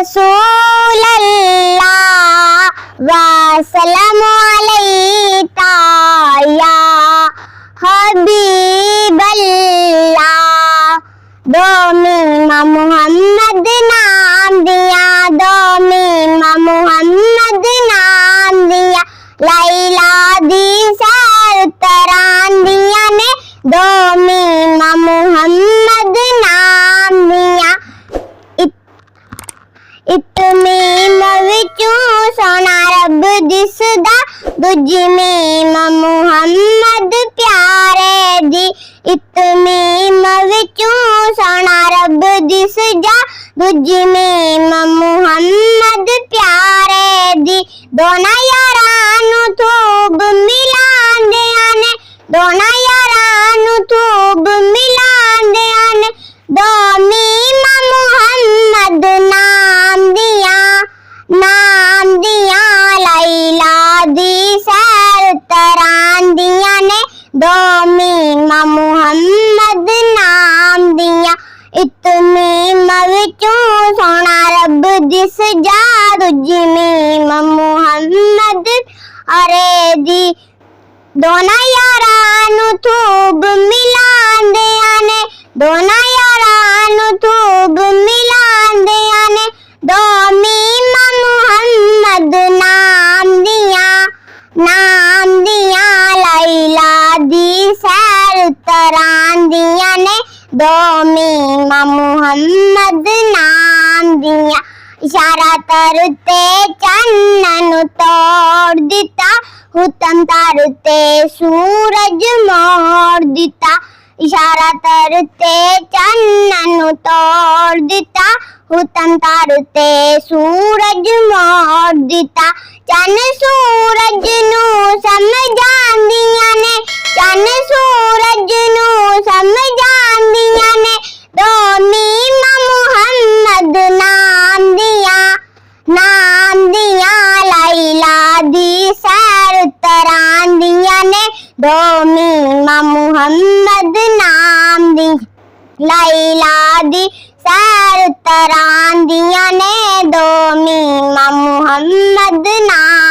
रसूल अल्लाह वसल्लम अलैका या हबीब अल्लाह। दो मीमा मुहम्मद नाम दिया, दो मीमा मुहम्मद नाम दिया, लैला दी सैर तरांदिया ने दो मीमा मुहम्मद नाम दिया। इक मीम विचों सोना रब दिसदा, दूजी मीम मुहम्मद प्यारे दी। इक मीम विचों सोना रब दिसदा, दूजी मीम मुहम्मद प्यारे दी। दोना यारां नूं थूब मिलांदियां ने, दोना यारां नूं थूब मिलांदियां ने, दो मीमा मुहम्मद नाम दिया, नाम दिया, लैला दी सैर तरांदियां ने दो मीमा मुहम्मद नाम दिया। इक मीम विचों सोना रब दिसदा, दूजी मीम मुहम्मद अरे दी। दोना यारां नूं थूब मिलांदियां ने, दोना यारां नूं थूब मिलांदियां ने, दो मीमा मुहम्मद नाम दिया, नाम दिया, लैला दी सैर तरांदियां ने दो मीमा मुहम्मद नाम दिया। इशारा करते चन्न नूं तोड़ दिता, हुक्म करते सूरज मोड़ दिता। इशारा करते चन्न नूं तोड़ दिता, हुक्म करते सूरज मोड़ दिता। चन्न सूरज नूं समझांदियां ने, चन्न सूरज नूं समझांदियां ने, दो मीमा मुहम्मद नाम दिया, नाम दिया, लैला दी सैर तरांदियां ने दो मीमा मुहम्मद नाम दी, लैला दी सैर तरांदियां ने दो मीमा मुहम्मद नाम।